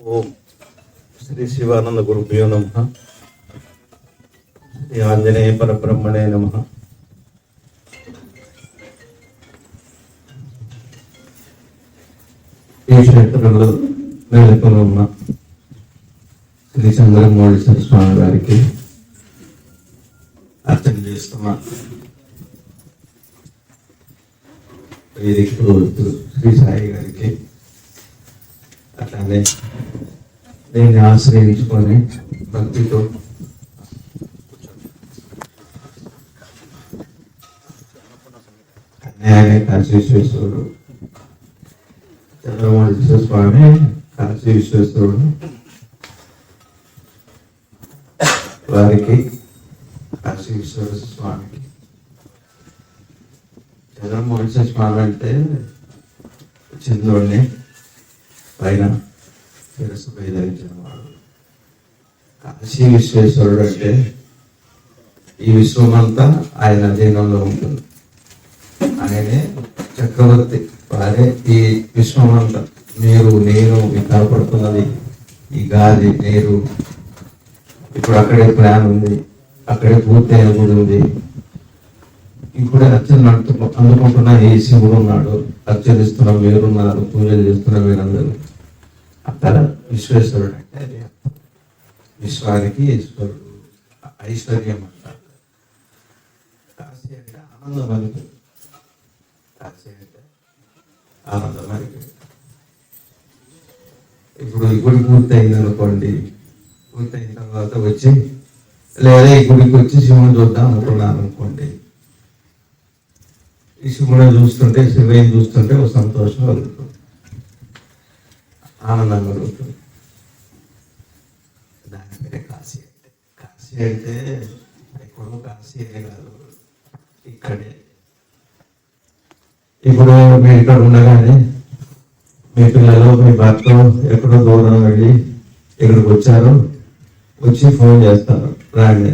ఓం శ్రీ శివానంద గురుభ్యో నమః. శ్రీ ఆంజనేయ పరబ్రహ్మణే నమః. ఈ క్షేత్రంలో నెలకొని ఉన్న శ్రీ చంద్రమౌళీశ్వర స్వామి గారికి అర్చన చేస్తున్నా. వేదిక శ్రీ సాయి గారికి అట్లానే దీన్ని ఆశ్రయించుకొని భక్తితో కన్యాయ కాశీ విశ్వేశ్వరుడు, చంద్రమౌళీశ్వర స్వామి కాశీ విశ్వేశ్వరుడు వారికి, కాశీ విశ్వేశ్వర స్వామికి. చంద్రమౌళీశ్వర స్వామి అంటే చంద్రుడిని పైన శిరస్సుపై ధరించిన వాడు. కాశీ విశ్వేశ్వరుడు అంటే ఈ విశ్వమంతా ఆయన అధీనంలో ఉంటుంది. ఆయనే చక్రవర్తి. వారే ఈ విశ్వమంతా, మీరు నేను మీకు కనపడుతున్నది ఈ గాలి, నీరు. ఇప్పుడు అక్కడే ప్లాన్ ఉంది, అక్కడే పూర్తి అయిన గుడి ఉంది. ఇప్పుడే అర్చన అందుకుంటున్న ఈ శివుడు ఉన్నాడు, అర్చనిస్తున్న మీరున్నారు, పూజలు చేస్తున్న మీరందరూ. అక్కడ విశ్వేశ్వరుడు అంటే అది విశ్వానికి ఈశ్వరుడు, ఐశ్వర్యం అంటారు. కాశీ అంటే ఆనందమనికి, కాశీ అంటే ఆనందమనికి. ఇప్పుడు ఈ గుడి పూర్తి అయింది అనుకోండి, పూర్తి అయిన తర్వాత వచ్చి లేదా ఈ గుడికి వచ్చి శివుని చూద్దాం అనుకున్నాను అనుకోండి, ఈ శివుని చూస్తుంటే, శివయ్యని చూస్తుంటే ఒక సంతోషం కలుగుతుంది, ఆనందం కలుగుతుంది. దాని పేరే కాశీ అంటే. కాశీ అంటే ఎక్కడో కాశీ కాదు, ఇక్కడే. ఇప్పుడు మీరు ఇక్కడ ఉండగానే మీ పిల్లలు, మీ భర్త ఎక్కడో దూరం వెళ్ళి ఇక్కడికి వచ్చారు, వచ్చి ఫోన్ చేస్తారు రాండి.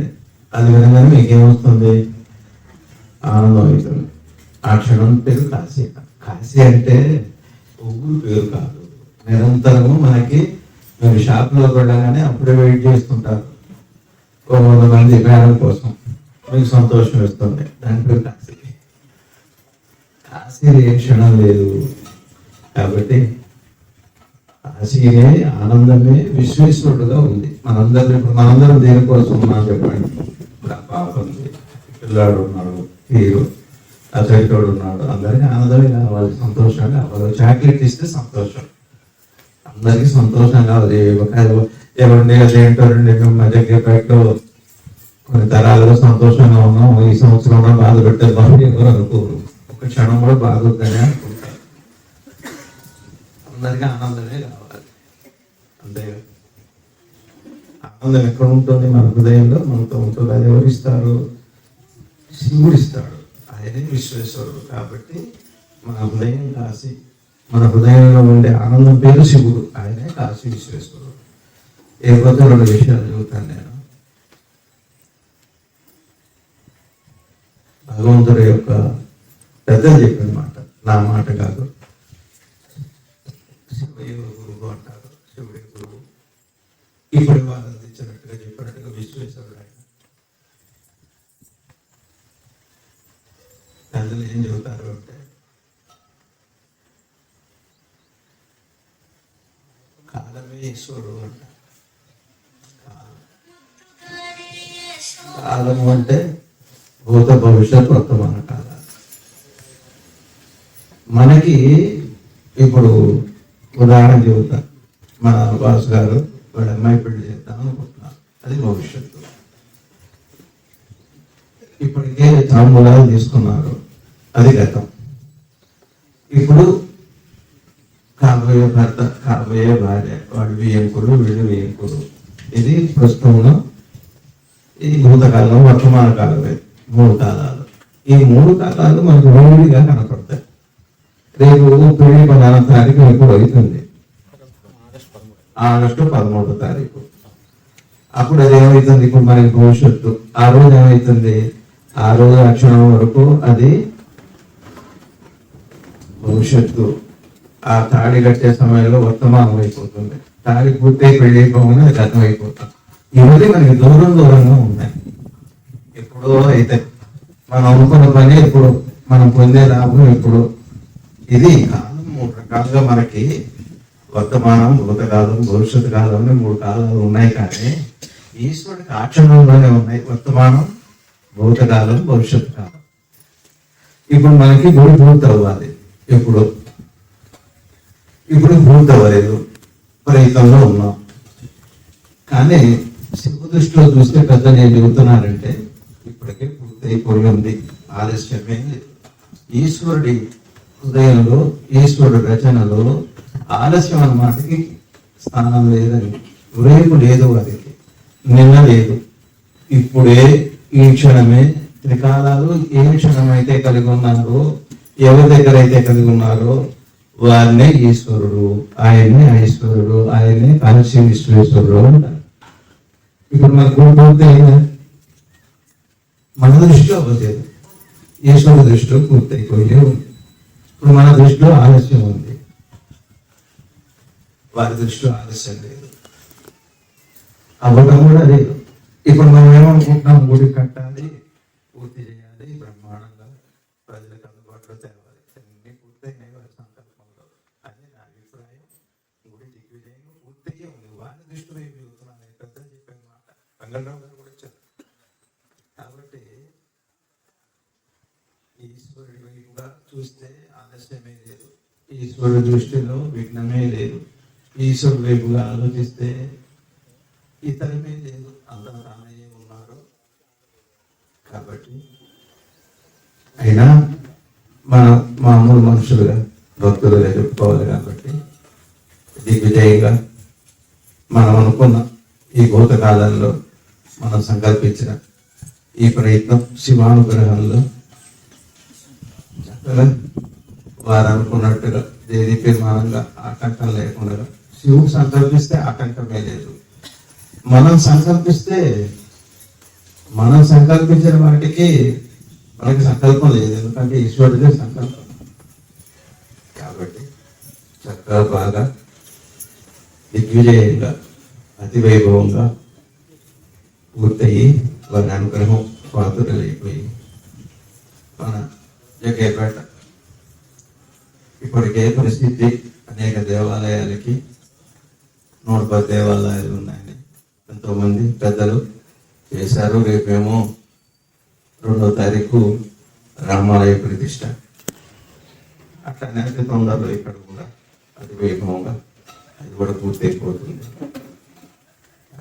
అది విధంగానే మీకేమొస్తుంది? ఆనందం అవుతుంది. ఆ క్షణం పేరు కాశీ. కాశీ అంటే ఊరు పేరు కాదు. నిరంతరము మనకి, మీరు షాప్లో వెళ్ళగానే అప్పుడే వెయిట్ చేస్తుంటారు 100 మంది బేరం కోసం, మీకు సంతోషం ఇస్తుంది. దాని పేరు కాశీ. కాశీ ఏ క్షణం లేదు. కాబట్టి కాశీనే ఆనందమే విశ్వేశ్వరుడుగా ఉంది. మనందరం దేనికోసం ఉన్నాం చెప్పండి? ఇప్పుడు ఆ పాప ఉంది, పిల్లాడు ఉన్నాడు, హీరో అతడితోడు ఉన్నాడు. అందరికీ ఆనందమే కావాలి, సంతోషం కావాలి. చాక్లెట్ ఇస్తే సంతోషం, అందరికీ సంతోషం కావాలి. ఎవరిని అదేంటో మధ్యలో కొన్ని తరాలుగా సంతోషంగా ఉన్నాం, ఈ సంవత్సరం కూడా బాధ పెట్టే బాధ ఎవరు అనుకోరు. ఒక క్షణం కూడా బాధొద్దని అనుకుంటారు. అందరికీ ఆనందమే కావాలి, అంతేగా. ఆనందం ఎక్కడ ఉంటుంది? మన హృదయంలో మనతో ఉంటుంది. అది ఎవరు ఇస్తారు? శివుడు ఇస్తాడు. ఆయనే విశ్వేశ్వరుడు. కాబట్టి మన హృదయం కాశీ. మన హృదయంలో ఉండే ఆనందం పేరు శివుడు, ఆయనే కాశీ విశ్వేశ్వరుడు. ఏకపోతే 2 విషయాలు చెబుతాను నేను. భగవంతుడి యొక్క పెద్దలు చెప్పిన మాట, నా మాట కాదు. శివయ్య గురువు అంటారు, శివుడి గురువు. ఇప్పుడు వాళ్ళు అందించినట్టుగా చెప్పినట్టుగా విశ్వేశ్వరుడు ఆయన. పెద్దలు ఏం చెబుతారు అంటే, కాలమే ఈశ్వరుడు అంటారు. కాలము అంటే భూత భవిష్యత్ వర్తమాన కాలాలు. మనకి ఇప్పుడు ఉదాహరణ చెబుతా. మన బాస్ గారు వాడి అమ్మాయి పెళ్లి చేద్దాం అనుకుంటున్నారు, అది భవిష్యత్తు. ఇప్పటికే తాంబూలాలు తీసుకున్నారు, అది గతం. ఇప్పుడు కాబోయే భర్త, కాబోయే భార్య, వాడు వియంకుడు, వీడు వియంకుడు. ఇది ప్రస్తుతంలో ఈ భూతకాలం, వర్తమాన కాలమే, 3 కాలాలు. ఈ 3 కాలాలు మనకు వేడిగా కనపడతాయి. రేపు పెళ్లి 14వ తారీఖు ఎప్పుడు అవుతుంది? ఆగస్టు 13వ తారీఖు. అప్పుడు అది ఏమవుతుంది? ఇప్పుడు మనకి భవిష్యత్తు. ఆ రోజు ఏమవుతుంది? ఆ రోజు అక్షరం వరకు అది భవిష్యత్తు. ఆ తాడి కట్టే సమయంలో వర్తమానం అయిపోతుంది. తాళి పూర్తయి పెళ్లి అయిపోగానే అది అర్థమైపోతాం. ఇవన్నీ మనకి దూరంగా ఉన్నాయి. ఎప్పుడో అయితే మనం అనుకున్న పని ఎప్పుడు, మనం పొందే లాభం ఎప్పుడు. ఇది కాలం 3 రకాలుగా మనకి వర్తమానం, భూతకాలం, భవిష్యత్తు కాలం అని 3 కాలాలు ఉన్నాయి. కానీ ఈశ్వరుడికి ఆ క్షణంలోనే ఉన్నాయి వర్తమానం, భూతకాలం, భవిష్యత్తు కాలం. ఇప్పుడు మనకి గుడి పూర్తి అవ్వాలి. ఇప్పుడు పూర్తి అవ్వలేదు, ప్రయత్నంలో ఉన్నాం. కానీ శివ దృష్టిలో చూస్తే పెద్దలు ఏం చెబుతున్నారంటే ఇప్పటికే పూర్తయిపోయి ఉంది, ఆలస్యమే. ఈశ్వరుడి హృదయంలో, ఈశ్వరుడి రచనలో ఆలస్యం అన్నమాటకి స్థానం లేదని, రేపు లేదు, వారికి నిన్న లేదు, ఇప్పుడే, ఈ క్షణమే. త్రికాలాలు ఏ క్షణమైతే కలిగి ఉన్నారో, ఎవరి దగ్గర అయితే కలిగి ఉన్నారో వారినే ఈశ్వరుడు, ఆయన్నే ఐశ్వరుడు, ఆయన్నే కాశీ విశ్వేశ్వరుడు అంటారు. ఇప్పుడు మనకు పూర్తయిందా? మన దృష్టిలో అవ్వలేదు, ఈశ్వరుడు దృష్టిలో పూర్తయిపోయే ఉంది. ఇప్పుడు మన దృష్టిలో ఆలస్యం ఉంది, వారి దృష్టిలో ఆలస్యం లేదు, అవ్వటం కూడా లేదు. ఇప్పుడు మనం ఏమనుకుంటున్నాం? గుడి కట్టాలి, పూర్తి చేయాలి, బ్రహ్మాండంగా ప్రజలకు అందుబాటులో తేవాలి. అన్ని పూర్తయినాయి వారి సంకల్పంలో, అది నా అభిప్రాయం. గుడి దిగ్విజయంగా పూర్తయ్యే ఉంది. వారి దృష్టిలో ఏమి చెబుతున్నాను, పెద్ద చెప్పాను మాట. రంగరావు గారు కూడా వచ్చారు. కాబట్టి ఈశ్వరుడి వైపుగా చూస్తే ఆలస్యమే లేదు, ఈశ్వరుడి దృష్టిలో విఘ్నమే లేదు. ఈశ్వరుడి వైపుగా ఆలోచిస్తే ఇతరమే లేదు, అందరూ తానయ్యే ఉన్నారు. కాబట్టి అయినా మనం మామూలు మనుషులుగా, భక్తులుగా చెప్పుకోవాలి. కాబట్టి దిగ్విజయంగా మనం అనుకున్న ఈ భూతకాలంలో మనం సంకల్పించిన ఈ ప్రయత్నం శివానుగ్రహంలో చక్కగా వారు అనుకున్నట్టుగా దేదీప్యమానంగా ఆటంకం లేకుండా, శివుడు సంకల్పిస్తే ఆటంకమే లేదు. మనం సంకల్పించిన వాటికి మనకి సంకల్పం లేదు, ఎందుకంటే ఈశ్వరుడిదే సంకల్పం. కాబట్టి చక్కగా బాగా దిగ్విజయంగా, అతి వైభవంగా పూర్తయి వారి అనుగ్రహం పాత్రలైపోయి మన జగ్గేపేట ఇప్పటికే పరిస్థితి అనేక దేవాలయాలకి 110 దేవాలయాలు ఉన్నాయని ఎంతోమంది పెద్దలు చేశారు. రేపేమో 2వ తారీఖు రామాలయ ప్రతిష్ట. అట్లనే తొందరలో ఇక్కడ కూడా అతి వైభవంగా అది కూడా పూర్తయిపోతుంది.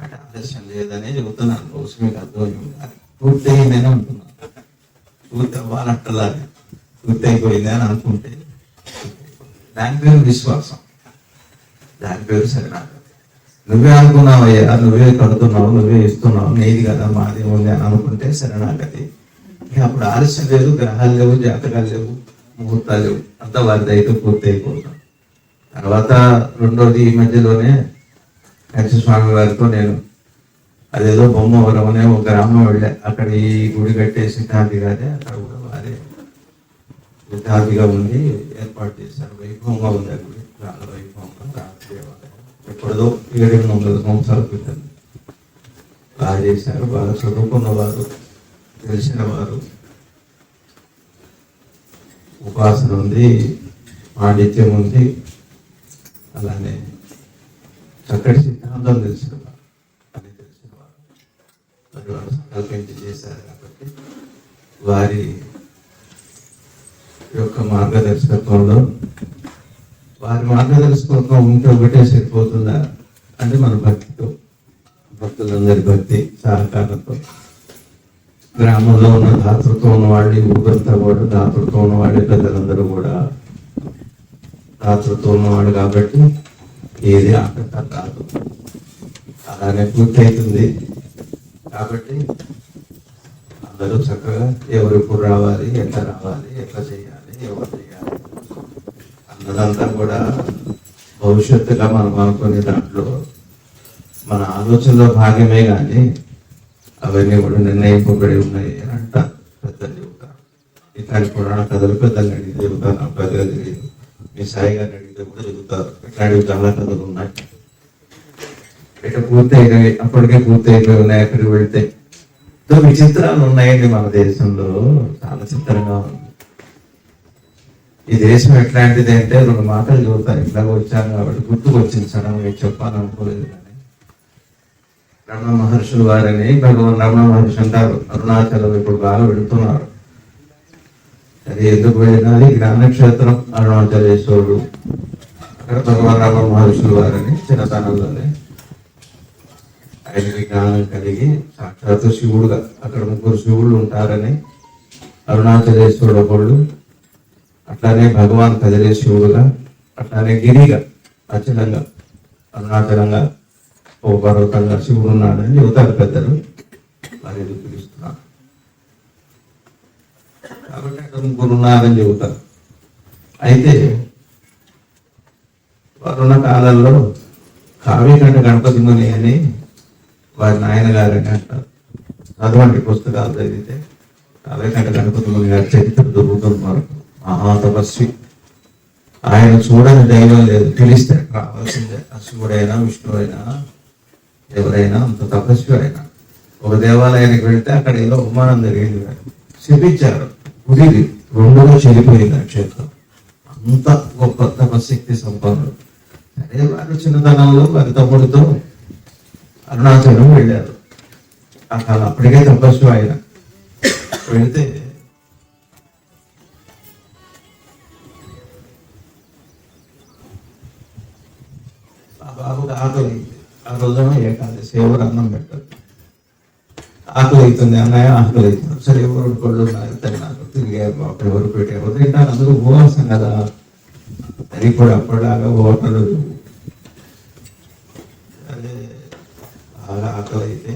అంటే ఆలస్యం లేదనే చెబుతున్నాను. బహుశా మీకు అర్థమైంది, పూర్తి అయిందని అంటున్నాను. పూర్తి అవ్వాలంటలా పూర్తి అయిపోయింది అని అనుకుంటే దాని పేరు విశ్వాసం, దాని పేరు శరణాగతి. నువ్వే అనుకున్నావయ్యా, నువ్వే కడుతున్నావు, నువ్వే ఇస్తున్నావు, నీది కదా, మాది ఉంది అని అనుకుంటే శరణాగతి. అప్పుడు ఆలస్యం లేదు, గ్రహాలు లేవు, జాతకాలు లేవు, ముహూర్తాలు లేవు, అంతా వారి దయతో పూర్తి అయిపోతాం. తర్వాత రెండోది, ఈ మధ్యలోనే స్వామి వారితో నేను అదేదో బొమ్మవరం అనే ఒక గ్రామం వెళ్ళా. అక్కడ ఈ గుడి కట్టే సిద్ధాంతి గారే, అక్కడ కూడా వారే సిద్ధాంతిగా ఉంది, ఏర్పాటు చేశారు. వైభవంగా ఉంది ఆ గుడి, చాలా వైభవంగా. ఎప్పుడో 700 సంవత్సరాల క్రితం బాగా చేశారు. బాగా చదువుకున్నవారు, తెలిసిన వారు, ఉపాసన ఉంది, పాండిత్యం ఉంది, అలానే చక్కటి సిద్ధాంతం తెలిసిన వారు, అని తెలిసిన వారు మరి వారు సంకల్పించి చేశారు. కాబట్టి వారి యొక్క మార్గదర్శకత్వంలో, వారి మార్గదర్శకత్వం ఉంటే ఒకటే సరిపోతుందా అంటే మన భక్తితో, భక్తులందరి భక్తి సహకారంతో, గ్రామంలో ఉన్న దాతృత్వం ఉన్నవాళ్ళు, ఊరంతా కూడా దాతృత్వం ఉన్నవాళ్ళే, పెద్దలందరూ కూడా దాతృత్వం ఉన్నవాడు. కాబట్టి ఏది ఆటంకం కాదు, అలానే పూర్తి అవుతుంది. కాబట్టి అందరూ చక్కగా ఎవరు ఎప్పుడు రావాలి, ఎట్లా రావాలి, ఎట్లా చేయాలి, ఎవరు చేయాలి అన్నదంతా కూడా భవిష్యత్తుగా మనం అనుకునే దాంట్లో మన ఆలోచనలో భాగమే. కానీ అవన్నీ కూడా నిర్ణయింపబడి ఉన్నాయి అని అంటారు పెద్దలు, చెబుతారు. ఇట్లాంటి పురాణ కథలు పెద్దలు అడిగితే చెబుతారు, నాకు పెద్దగా తెలియదు. మీ సాయి గారిని అడిగితే కూడా చెబుతారు. ఇట్లాంటివి చాలా కథలు ఉన్నాయి. ఇక పూర్తి అయిపోయి అప్పటికే పూర్తి అయిపోయి ఉన్నాయి. అక్కడికి వెళ్తే విచిత్రాలు ఉన్నాయండి మన దేశంలో. చాలా చిత్రంగా ఉంది. ఈ దేశం ఎట్లాంటిది అంటే 2 మాటలు చదువుతారు. ఇట్లాగ వచ్చాను కాబట్టి గుర్తుకొచ్చింది సడన్ గా, చెప్పాలనుకోలేదు. కానీ రమణ మహర్షులు వారిని భగవాన్ రమణ మహర్షి అంటారు. అరుణాచలం ఇప్పుడు బాగా వెళుతున్నారు. అది ఎందుకు వెళ్ళినది జ్ఞానక్షేత్రం అరుణాచలేశ్వరుడు. అక్కడ భగవాన్ రమణ మహర్షులు వారిని చిన్నతనంలోనే ఆయనకి జ్ఞానం కలిగి సాక్షాత్తు శివుడుగా, అక్కడ 3 శివుళ్ళు ఉంటారని అరుణాచలేశ్వరుడు ఒకళ్ళు, అట్లానే భగవాన్ కదిలే శివుడుగా, అట్లానే గిరిగా అచలంగా అరుణాచలంగా ఓ పర్వతంగా శివుడు ఉన్నాడని చెబుతారు పెద్దలు. వారి ఎందుకు పిలుస్తున్నారు కాబట్టి అక్కడ 3 ఉన్నారని చెబుతారు. అయితే వారున్న కాలంలో కావ్యకంఠ గణపతి ముని అని వారి నాయన గారని అంటారు. అటువంటి పుస్తకాలు చదివితే కావ్యకంఠ గణపతి ముని గారి చరిత్ర దొరుకుతుంది మనకు. మహాతపస్వి. ఆయన చూడని దైవం లేదు, తెలిస్తే రావాల్సిందే. శివుడైనా విష్ణువైనా ఎవరైనా అంత తపస్వి అయినా. ఒక దేవాలయానికి వెళ్తే అక్కడ ఏదో అవమానం జరిగింది, శపించారు. కుదిరి 2గా చెడిపోయింది ఆ క్షేత్రం. అంత గొప్ప తపశక్తి సంపన్నుడు. అదే వారు చిన్నతనంలో వారి తమ్ముడితో అరుణాచలం వెళ్ళారు. ఆ కాలం అప్పటికే తపస్సు ఆయన. వెళితే ఆ బాబుకి ఆకలి అయింది. ఆ రోజున ఏకాదశి, ఎవరు అన్నం పెట్టారు. ఆకలి అవుతుంది, అన్నయ్య ఆకలి అవుతుంది. సరే ఎవరు కొళ్ళు ఉన్నారు తిన్నారు, తిరిగారు. అప్పుడు ఎవరు పెట్టారు తింటారు. అందులో ఉపవాసం కదా. అది ఇప్పుడు అప్పటిలాగా హోటలు. అదే బాగా ఆకలి అయితే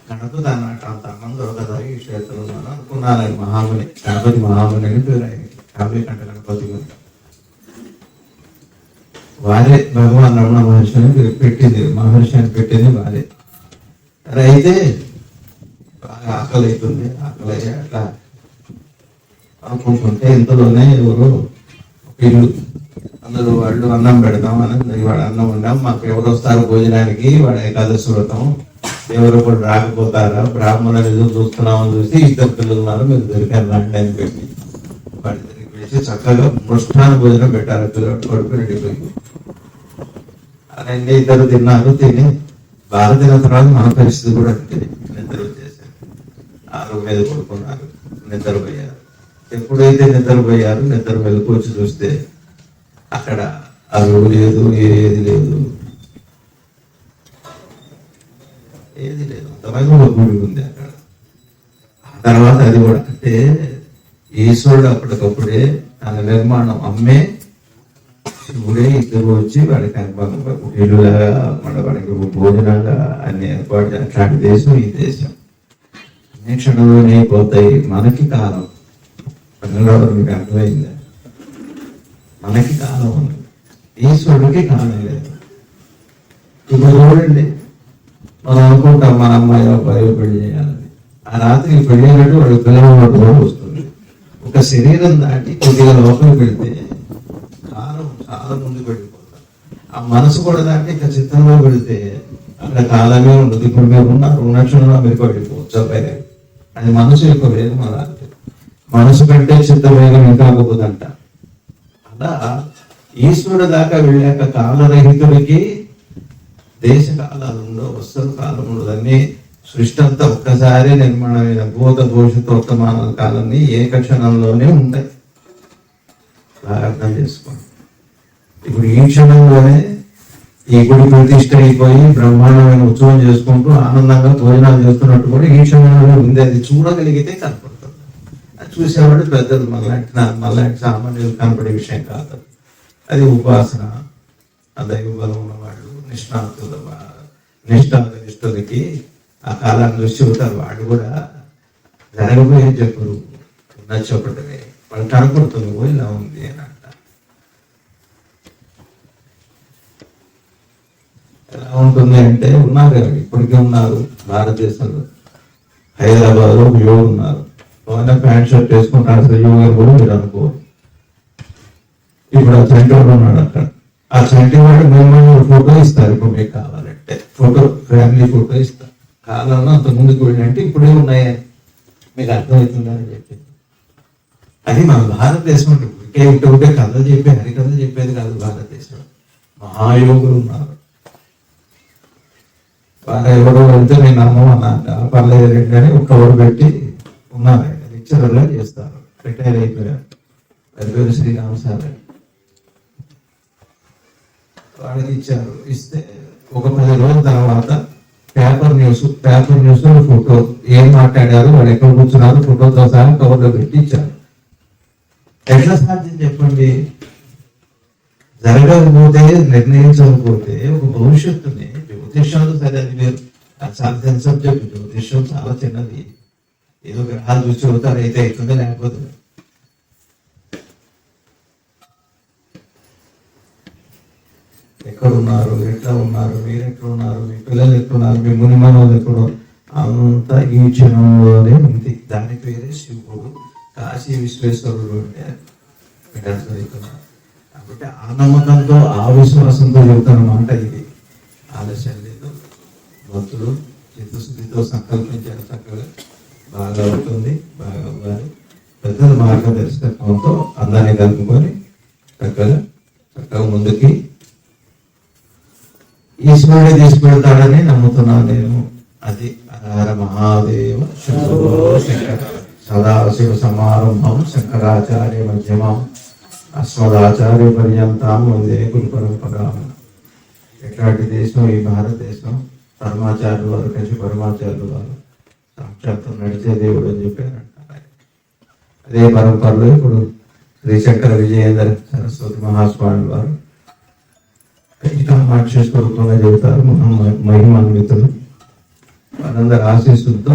గణపతి అన్నట్టు అంత అన్నం దొరకదా ఈ క్షేత్రంలో అనుకున్నాను. ఆయన మహాముని, గణపతి మహాముని అని పేరు ఆయనకి. కావ్యకంఠ గణపతి ముని. వారే భగవాన్ రమణ మహర్షిని పెట్టింది, మహర్షి అని పెట్టింది వారే. అయితే బాగా ఆకలి అవుతుంది. ఆకలి అయ్యి అట్లా అనుకుంటుంటే ఇంతలోనే ఎవరు ఇల్లు, అందులో వాళ్ళు అన్నం పెడతాం అని, వాడు అన్నం ఉండాం, మాకు ఎవరు వస్తారు భోజనానికి, వాడు ఏకాదశి వ్రతం, ఎవరు కూడా రాకపోతారా, బ్రాహ్మణులు ఎదురు చూస్తున్నామని చూసి 2 పిల్లలు ఉన్నారు, మీరు దొరికారు రండి అని పెట్టి వాడి దగ్గరికి పిలిచి చక్కగా మృష్టాన భోజనం పెట్టారు. పిల్లలు కొడుకు రెడీపోయి అలాంటి 2 తిన్నారు. తిని బాగా తిన్న తర్వాత మన పరిస్థితి కూడా అంతే. నిద్ర వచ్చేసారు, ఆరు మీద పడుకున్నారు, నిద్రపోయారు. ఎప్పుడైతే నిద్రపోయారు, నిద్ర మెలకు వచ్చి చూస్తే అక్కడ అరువు లేదు, ఏది లేదు, ఏది లేదు. అంతమైన ఒక గుడి ఉంది అక్కడ. ఆ తర్వాత అది కూడా అంటే ఈశ్వరుడు అప్పటికప్పుడే తన నిర్మాణం అమ్మే శివుడే 2 వచ్చి వాడికి ఇల్లులాగా వాడికి భోజనంగా అన్ని ఏర్పాటు. అట్లాంటి దేశం ఈ దేశం. అన్ని క్షణంలోనే పోతాయి. మనకి కాలం మీకు అర్థమైంది. మనకి కాలం ఉంది, ఈశ్వరుడికి కాలం లేదు. ఇప్పుడు చూడండి, మనం అనుకుంటాం మన అమ్మాయి అబ్బాయి పెళ్లి చేయాలని. ఆ రాత్రికి పెళ్లి అయినట్టు వాడు పిల్లలు వస్తుంది. ఒక శరీరం దాటి కొద్దిగా లోపలికి పెడితే కాలం చాలా ముందుకు వెళ్ళిపోతాం. ఆ మనసు కూడా దాటి ఇంకా చిత్రంలో పెడితే అక్కడ కాలమే ఉండదు. ఇప్పుడు మీరు ఉన్నారు, ఉన్నక్షణంలో మీరు వెళ్ళిపోవచ్చు. అది మనసు యొక్క వేగం. అలా మనసు కంటే చిత్త వేగం ఇంకా గొప్పదంట. అలా ఈశ్వరుడు దాకా వెళ్ళాక కాలరహితుడికి దేశ కాలాలు ఉండవు, వస్తువుల కాలం ఉండదు. అన్ని సృష్టి అంతా ఒక్కసారి నిర్మాణమైన భూత భవిష్యత్తు వర్తమాన కాలాన్ని ఏకక్షణంలోనే ఉంటాయి. బాగా అర్థం చేసుకోండి. ఇప్పుడు ఈ క్షణంలోనే ఈ గుడి ప్రతిష్ట అయిపోయి బ్రహ్మాండమైన ఉత్సవం చేసుకుంటూ ఆనందంగా భోజనాలు చేస్తున్నట్టు కూడా ఈ క్షణంలో ఉంది. అది చూడగలిగితే కనపడుతుంది. అది చూసేవాడు పెద్దలు, మళ్ళాంటి సామాన్యులు కనపడే విషయం కాదు. అది ఉపాసన, ఆ దైవ బలం ఉన్నవాళ్ళు, నిష్ఠులకి ఆ కాలాన్ని చూసి చెబుతారు. వాడు కూడా జరగబోయే చెప్పరు, ఉన్నది చెప్పటమే. వాళ్ళు కనపడుతుంది ఇలా ఉంది అని అంట. ఎలా ఉంటుంది అంటే ఉన్నారు కదా, ఇప్పటికే ఉన్నారు భారతదేశంలో. హైదరాబాద్ లో యువ ఉన్నారు, ప్యాంట్ షర్ట్ వేసుకుంటారు. అసలు యువ కూడా మీరు అనుకోరు. ఇప్పుడు ఆ చంటి వాడు ఉన్నాడు అక్కడ. ఆ చంటి వాడు మిమ్మల్ని ఫోటో ఇస్తారు ఇప్పుడు మీకు కావాలంటే. ఫోటో, ఫ్యామిలీ ఫోటో ఇస్తాను. కాలంలో అంత ముందుకు వెళ్ళినట్టు ఇప్పుడే ఉన్నాయని మీకు అర్థమవుతుందని చెప్పి, అది మన భారతదేశం అంటే ఒకటే కథలు చెప్పి హరికథలు చెప్పేది కాదు. భారతదేశం మహాయోగులు ఉన్నారు. వారు ఎవరో వెళ్తే నేను అమ్మమన్నా పర్లేదు రేటు అని ఒక్కరు పెట్టి ఉన్నారు. ఆయన లెక్చరర్గా చేస్తారు, రిటైర్ అయిపోయారు. అది పేరు శ్రీరామసారి. వాళ్ళకి ఇచ్చారు. ఇస్తే ఒక 10 రోజుల తర్వాత పేపర్ న్యూస్ ఫోటో, ఏం మాట్లాడారు, వాడు ఎక్కడ కూర్చున్నారు, ఫోటోతో సహా కవర్లో పెట్టి ఇచ్చారు. ఎట్లా సాధ్యం చెప్పండి? జరగకపోతే, నిర్ణయించకపోతే ఒక భవిష్యత్తుని జ్యోతిష్యాలు సరే, అది వేరు, చాలా చిన్న సబ్జెక్ట్. జ్యోతిష్యం చాలా చిన్నది. ఏదో గ్రహాలు చూసి అవుతారు, అయితే అవుతుంది, లేకపోతే ఎక్కడున్నారు, ఎట్లా ఉన్నారు, మీరు ఎట్లా ఉన్నారు, మీ పిల్లలు ఎట్లున్నారు, మీ మునిమనోళ్ళు ఎక్కడ, అంతా ఈ క్షణంలోనే ఉంది. దాని పేరే శివుడు. కాశీ విశ్వేశ్వరుడు అంటే కాబట్టి ఆ నమ్మకంతో, ఆ విశ్వాసంతో చెబుతున్న మాట ఇది. ఆలస్యం లేదు. భక్తులు చిత్తశుద్ధితో సంకల్పించారు, చక్కగా బాగా అవుతుంది, బాగా అవ్వాలి. పెద్దల మార్గదర్శకత్వంతో అందరినీ కలుపుకొని చక్కగా ముందుకి ఈశ్వరుడే తీసుకెళ్తాడని నమ్ముతున్నాను నేను. అది హర మహాదేవ శంభో శంకర. సదాశివ సమారంభం శంకరాచార్య మధ్యమం అస్మదాచార్య పర్యంతం వందే గురు పరంపరాం. ఎట్లాంటి దేశం ఈ భారతదేశం. పరమాచార్యులు వారు, కంచి పరమాచార్యులు వారు సాక్షాత్తు నడిచే దేవుడు అని చెప్పారంటారు. అదే పరంపరలో ఇప్పుడు శ్రీశంకర విజయేంద్ర సరస్వతి మహాస్వామి వారు స్వరూపంగా చెబుతారు. మహిమాన్వితులు వాళ్ళందరూ ఆశీస్సులతో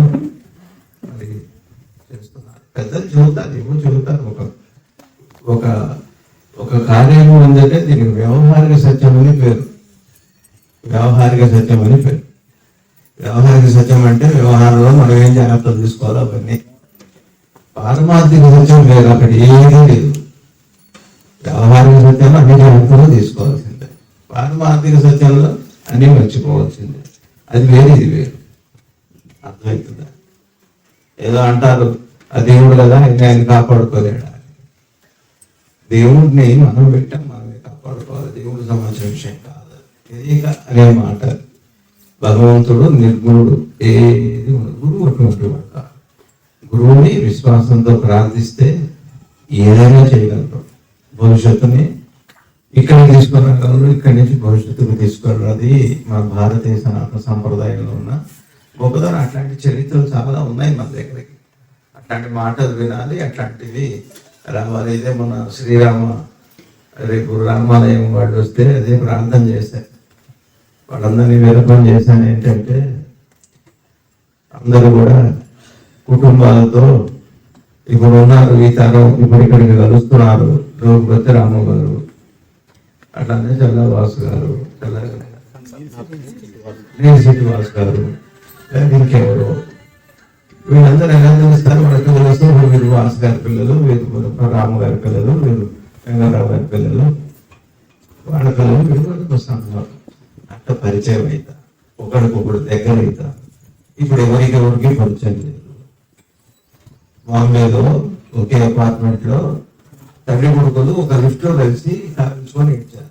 మరి చేస్తున్నారు. పెద్దలు చెబుతారు, ఏమో చెబుతారు. ఒక కార్యము ఉందంటే దీనికి వ్యవహారిక సత్యం అని పేరు. వ్యవహారిక సత్యం అని పేరు. వ్యవహారిక సత్యం అంటే వ్యవహారంలో మనం ఏం జాగ్రత్తలు తీసుకోవాలో అవన్నీ. పారమార్థిక సత్యం లేదు, అక్కడ ఏమీ లేదు. వ్యవహారిక సత్యంలో అన్ని జాగ్రత్తలు తీసుకోవాల్సిందే. పారమార్థిక సత్యంలో అన్నీ మర్చిపోవాల్సిందే. అది వేరు, ఇది వేరు. అర్థమవుతుందా? ఏదో అంటారు, ఆ దేవుడు కదా ఆయన కాపాడుకోలేడా. దేవుడిని మనం పెట్టాం, మనమే కాపాడుకోవాలి. దేవుడు సంబంధించిన విషయం కాదు. తెలియక అనే మాట. భగవంతుడు నిర్గుణుడు, ఏది ఉండదు. గురువు అటువంటి వాడు. గురువుని విశ్వాసంతో ప్రార్థిస్తే ఏదైనా చేయగలరు. భవిష్యత్తుని ఇక్కడికి తీసుకురాగలరు, ఇక్కడి నుంచి భవిష్యత్తుకు తీసుకురాది మన భారతీయ సనాతన సంప్రదాయంలో ఉన్న గొప్పదనం. అట్లాంటి చరిత్రలు చాలా ఉన్నాయి మన దగ్గరికి. అట్లాంటి మాటలు వినాలి, అట్లాంటివి రావాలి. ఇదే మన రేపు రామాలయం వాళ్ళు వస్తే అదే ప్రార్థన చేశారు. వాళ్ళందరినీ విరపం చేశాను ఏంటంటే, అందరూ కూడా కుటుంబాలతో ఇప్పుడు ఉన్నారు, ఈ తరం ఇప్పుడు ఇక్కడికి కలుస్తున్నారు. లోకపతి రాము గారు, అట్లానే చల్లవాసు గారు, శ్రీనివాస్ గారు, ఇంకెవరు, వీళ్ళందరూ ఎలా తెలుస్తారు? వాళ్ళ పిల్లలు వస్తే వీరు వాసు గారి పిల్లలు, వీరు రాము గారి పిల్లలు, వీరు వెంకటరావు గారి పిల్లలు, వాళ్ళ పిల్లలు, వీళ్ళు వస్తున్నారు. అట్లా పరిచయం అవుతా, ఒకరికొకరు దగ్గర అవుతా. ఇప్పుడు ఎవరికి పరిచయం లేదు. బాంబేలో ఒకే అపార్ట్మెంట్ లో తల్లి కొడుకులు ఒక లిఫ్ట్ లో కలిసి కాల్చుకొని ఇచ్చారు.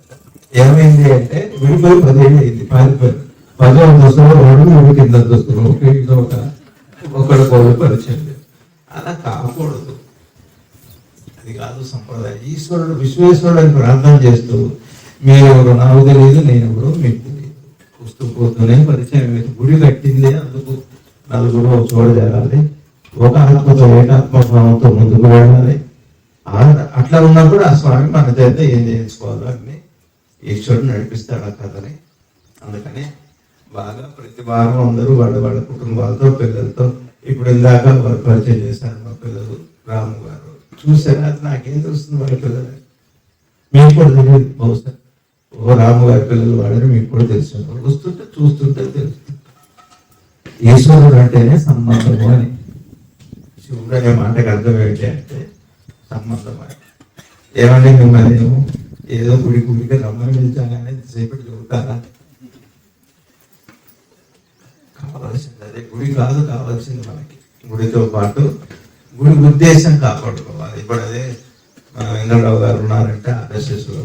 ఏమైంది అంటే విడిపోయి 10 ఏళ్ళు అయింది. 10వ దశలో వాడు, 3 కింద దశలో ఒక ఇంట్లో ఒకరికొకరు పరిచయం లేదు. అలా కాకూడదు. అది కాదు సంప్రదాయం. ఈశ్వరుడు విశ్వేశ్వరుడు అని ప్రార్థన చేస్తూ మీరెవరు నాకు తెలియదు, నేనెవరో మీకు తెలియదు, వస్తూ పోతూనే పరిచయం లేదు. గుడి కట్టింది అందుకు నలుగురు ఒక చోట జరగాలి, ఒక ఆత్మతో ఏకాత్మభావంతో ముందుకు వెళ్ళాలి. అట్లా ఉన్నప్పుడు ఆ స్వామి మన చేత ఏం చేయించుకోవాలో అన్ని ఈశ్వరుడు నడిపిస్తాడు ఆ కథని. అందుకని బాగా ప్రతి వారం అందరూ వాళ్ళ కుటుంబాలతో, పిల్లలతో, ఇప్పుడు ఇందాక వారు పరిచయం చేశారు మా పిల్లలు రాము గారు. చూసారా? అది నాకేం తెలుస్తుంది వాళ్ళ పిల్లలు, మీకు కూడా తెలియదు. బహుశా ఓ రాము గారి పిల్లలు వాళ్ళని మీకు కూడా తెలుసు. వస్తుంటే చూస్తుంటే తెలుస్తుంది. ఈశ్వరుడు అంటేనే సంబంధము అని. శివుడు అనే మాటకు అర్థం ఏంటి అంటే సంబంధం అని. ఏమంటే మిమ్మల్ని ఏదో గుడికి రమ్మని పిలిచాను అనేది సేపటి చెబుతారా? కావాల్సింది అదే. గుడి కాదు కావాల్సింది మనకి. గుడితో పాటు గుడి ఉద్దేశం కాపాడుకోవాలి. ఇప్పుడు అదే మన వెంకటరావు గారు ఉన్నారంటే ఆర్ఎస్ఎస్లో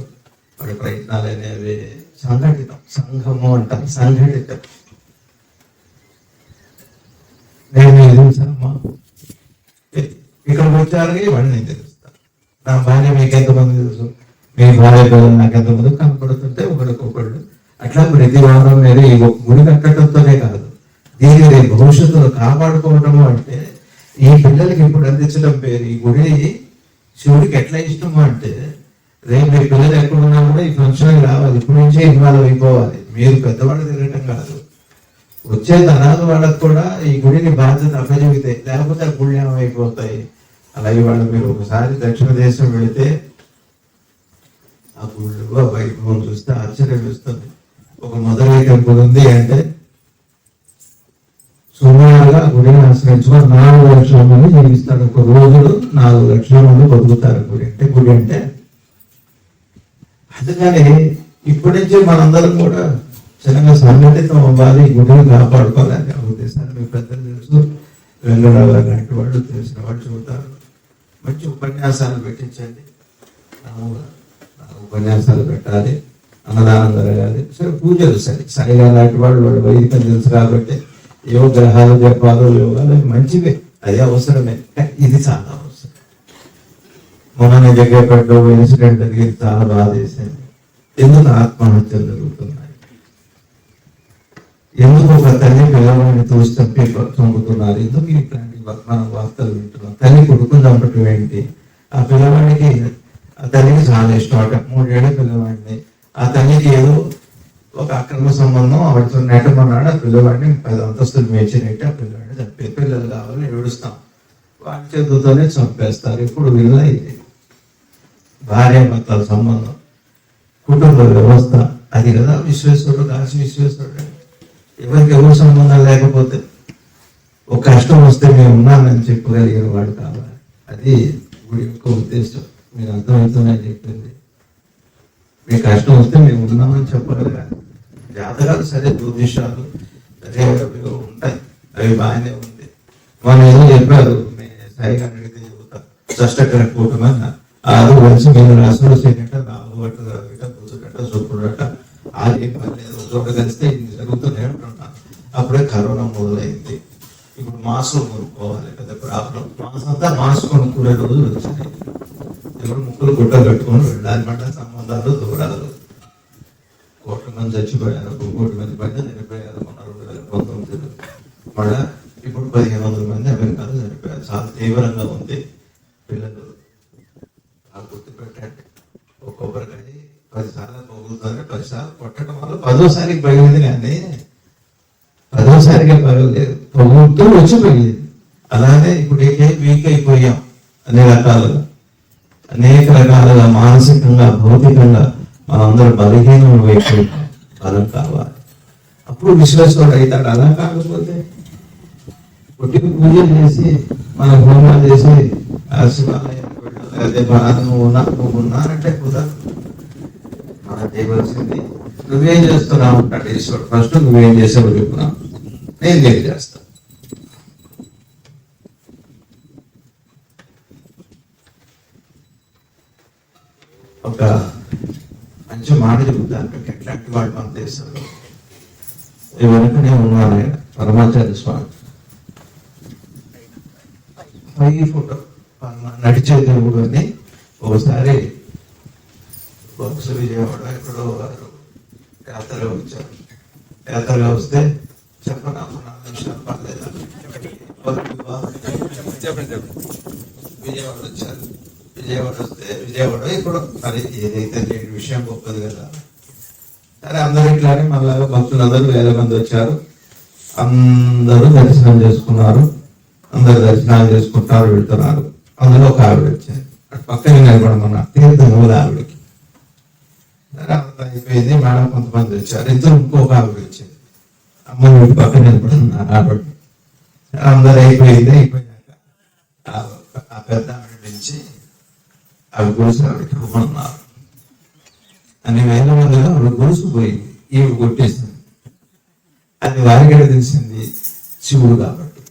వాడి ప్రయత్నాలు అనేవి సంఘటితం, సంఘము అంటారు, సంఘటితం. నేను ఎదుగుతామా ఇక్కడికి వచ్చారు ఇవన్నీ నేను తెలుస్తాను. నా భార్య మీకు ఎంతమంది తెలుసు, మీ భార్య పిల్లలు నాకు ఎంతమంది కనపడుతుంటే ఒకరికొకళ్ళు. అట్లా ప్రతి వారం మీరు ఈ గుడి కట్టడంతోనే కాదు, దీని భవిష్యత్తును కాపాడుకోవటము అంటే ఈ పిల్లలకి ఇప్పుడు అందించడం పేరు. ఈ గుడి శివుడికి ఎట్లా ఇష్టము అంటే రేపు మీ పిల్లలు ఎక్కడున్నా కూడా ఈ ఫంక్షన్కి రావాలి, ఇప్పటి నుంచే ఇన్వాల్వ్ అయిపోవాలి. మీరు పెద్దవాళ్ళు తిరగటం కాదు, వచ్చే తరాలు వాళ్ళకు కూడా ఈ గుడిని బాధ్యత అప్పచెబితే, లేకపోతే ఆ గుళ్ళు ఏమైపోతాయి. అలాగే వాళ్ళు మీరు ఒకసారి దక్షిణ దేశం వెళితే ఆ గుళ్ళు ఆ వైభవం చూస్తే ఆశ్చర్యం వేస్తుంది. ఒక మొదలై టెంపుల్ ఉంది అంటే సుమారుగా గుడిని ఆశ్రయించుకొని 4 లక్షల మంది జీవిస్తారు. ఒక రోజులు 4 లక్షల మంది బతుకుతారు గుడి అంటే. అందుకని ఇప్పటి నుంచి మనందరం కూడా చిన్నగా సంఘటితం అవ్వాలి, గుడిని కాపాడుకోవాలని ఉద్దేశాన్ని మీ పెద్దలు తెలుసు. వెంకటరావు గారు లాంటి వాళ్ళు తెలిసిన వాళ్ళు చూస్తారు. మంచి ఉపన్యాసాలు పెట్టించండి, ఉపన్యాసాలు పెట్టాలి, అన్నదానం జరగాలి, సరే పూజలు సరే సరిగా లాంటి వాళ్ళు వైదికం తెలుసు కాబట్టి ఏవో గ్రహాలు జపాలు యోగాలు మంచివే, అది అవసరమే. ఇది చాలా అవసరం. మొన్న జగ్గపేటలో ఇన్సిడెంట్ జరిగింది, చాలా బాధ చేసింది. ఎందుకు ఆత్మహత్యలు జరుగుతున్నాయి, ఎందుకు ఒక తల్లి పిల్లవాడిని తోసి చంపి చంపుతున్నారు, ఎందుకు ఇట్లాంటి మనం వార్తలు వింటున్నాం. తల్లి కొడుకుని చంపటం ఏంటి? ఆ పిల్లవాడికి ఆ తల్లికి చాలా ఇష్టం అట, 3 ఏళ్ళ పిల్లవాడిని. ఆ తల్లికి ఏదో ఒక అక్రమ సంబంధం ఆవిడతో నెట్టమన్నాడు. ఆ పిల్లవాడిని 10 అంతస్తులు మేచినట్టు ఆ పిల్లవాడిని చంపే. పిల్లలు కావాలని ఏడుస్తాం, వాడి చేతులతోనే చంపేస్తారు. ఇప్పుడు వీళ్ళ ఇది భార్య భర్తల సంబంధం, కుటుంబ వ్యవస్థ అది కదా విశ్వేశ్వరుడు, కాశీ విశ్వేశ్వరుడు. ఎవరికి ఎవరు సంబంధం లేకపోతే ఒక కష్టం వస్తే మేము ఉన్నానని చెప్పగలిగిన వాడు కావాలి. అది గుడి యొక్క ఉద్దేశం. మీరు అర్థమవుతుందని చెప్పింది. మీ కష్టం వస్తే మేము ఉన్నామని చెప్పగలగాలి. జాతకాలు సరే, జ్యోతిషాలు సరే ఉంటాయి, అవి బాగానే ఉంది. మనం ఏదో చెప్పారు, సరిగా అడిగితే చెబుతారు. షష్టకర కూటమన్న 6 కలిసి మీద రాసులు సేనట, రాబోగట్ట పూసగట్ట శుక్రుడట, ఆది పర్లేదు చోట కలిస్తే ఇది జరుగుతూనే ఉంటున్నాను. అప్పుడే కరోనా మొదలైంది. ఇప్పుడు మాస్కులు కొనుక్కోవాలి కదా ప్రాబ్లం. అంతా మాస్క్ కొనుక్కునే రోజులు వచ్చినాయి. ఇప్పుడు ముక్కులు గుట్ట కట్టుకొని వెళ్ళాలి. మళ్ళీ సంబంధాలు దూరాలు. 1 కోటి మంది చచ్చిపోయారు, 1 కోటి మంది పైన చనిపోయారు మొన్న 2019. మళ్ళా ఇప్పుడు 1500 మంది అమెరికాలో చనిపోయారు. చాలా తీవ్రంగా ఉంది. పిల్లలు గుర్తుపెట్టండి, ఒక కొబ్బరికాయ 10 సార్లు పగులుతుంది, 10 సార్లు కొట్టడం వల్ల 10వ పగిలింది, కానీ 10వ పగలేదు, పగులుతూ వచ్చి పగిలింది. అలానే ఇప్పుడు వీక్ అయిపోయాం అనేక రకాలుగా మానసికంగా, భౌతికంగా మనందరూ బలహీనం అయిపోయాం. బలం కావాలి, అప్పుడు విశ్వాసం అవుతాడు. అలా కాకపోతే కొట్టికి పూజలు చేసి మన హోమాలు చేసి శివాలయం నువ్వు ఉన్నానంటే కుదరదు. మనం చేయవలసింది నువ్వేం చేస్తున్నావు అంటాడు ఈశ్వరుడు. ఫస్ట్ నువ్వేం చేసావు చెప్పున్నావు, నేను తెలియజేస్తాను. ఒక మంచి మాట చెబుతాను, ఎట్లాంటి వాళ్ళు మన దేశంలో వెనుకనే ఉన్నారు. ఆయన పరమాచార్య స్వామి, 5 ఫోటో నడిచే దేవుడు అని. ఒకసారి బహుశా విజయవాడ ఎక్కడో వారు యాత్రగా వచ్చారు. యాత్రగా వస్తే చెప్పనా 4 నిమిషాలు పర్లేదా, విజయవాడ వచ్చారు. విజయవాడ వస్తే ఇప్పుడు అది ఏదైతే లేని విషయం గొప్పది కదా. సరే అందరూ ఇట్లానే మళ్ళా భక్తులందరూ 1000 మంది వచ్చారు. అందరూ దర్శనం చేసుకున్నారు. అందరు దర్శనాలు చేసుకుంటారు, వెళ్తున్నారు. అందులో ఒక ఆవిడ వచ్చారు, పక్కనే నిలబడమన్నా తీర్థం ఆవిడకి. సరే అంత అయిపోయింది. మేడం కొంతమంది వచ్చారు, ఇంకొక ఆవిడ వచ్చింది. అమ్మ వీటి పక్కన నిలబడుతున్నారు ఆవిడ. అందరు అయిపోయాక ఆ పెద్ద ఆవిడ నుంచి అవి గొలుసు ఆవిడకి ఇవ్వమన్నారు. అన్ని 1000 మందిలో ఆవిడ గొలుసు పోయింది, ఈవిడ కొట్టేసింది. అది వారికి తెలిసింది శివుడు కాబట్టి.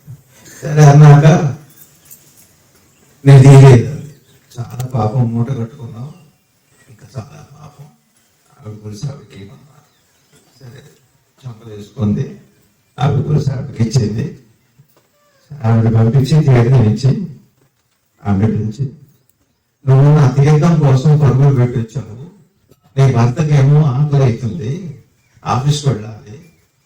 సరే అన్నాక నేను తీయలేదు. అది చాలా పాపం మూట కట్టుకున్నావు, ఇంకా చాలా పాపం. ఆవిడ గురించి ఆవిడకి ఏమన్నా సరే చంప తీసుకుంది, ఆవిడ గురించి ఆవిడకి ఇచ్చింది. ఆవిడ పంపించి తీర్థం ఇచ్చి ఆవిడ నుంచి నువ్వు నా తీర్థం కోసం పరుగులు పెట్టొచ్చావు, నీ భర్తకేమో ఆకలి అవుతుంది, ఆఫీస్కి వెళ్ళాలి,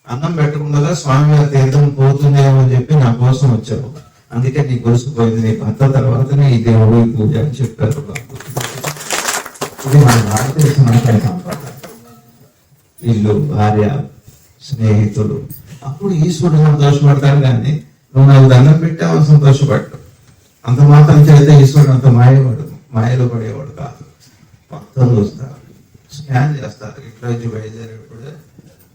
అన్నం పెట్టకుండా స్వామివారి తీర్థం పోతుందేమో అని చెప్పి నా కోసం వచ్చావు, అందుకే నీ గొలుసుపోయింది, నీ భర్త తర్వాతనే ఈ దేవుడు ఈ పూజ అని చెప్పారు. ఇది మన భారతదేశం సంపద. ఇల్లు, భార్య, స్నేహితులు, అప్పుడు ఈశ్వరుడు సంతోషపడతాడు. కానీ నువ్వు నాకు దండం పెట్టావు సంతోషపడ్డావు. అంత మాత్రం చేస్తే ఈశ్వరుడు అంత మాయలో పడేవాడు కాదు. మొత్తం చూస్తారు, స్కాన్ చేస్తారు. ఇట్లా నుంచి బయలుదేరేప్పుడు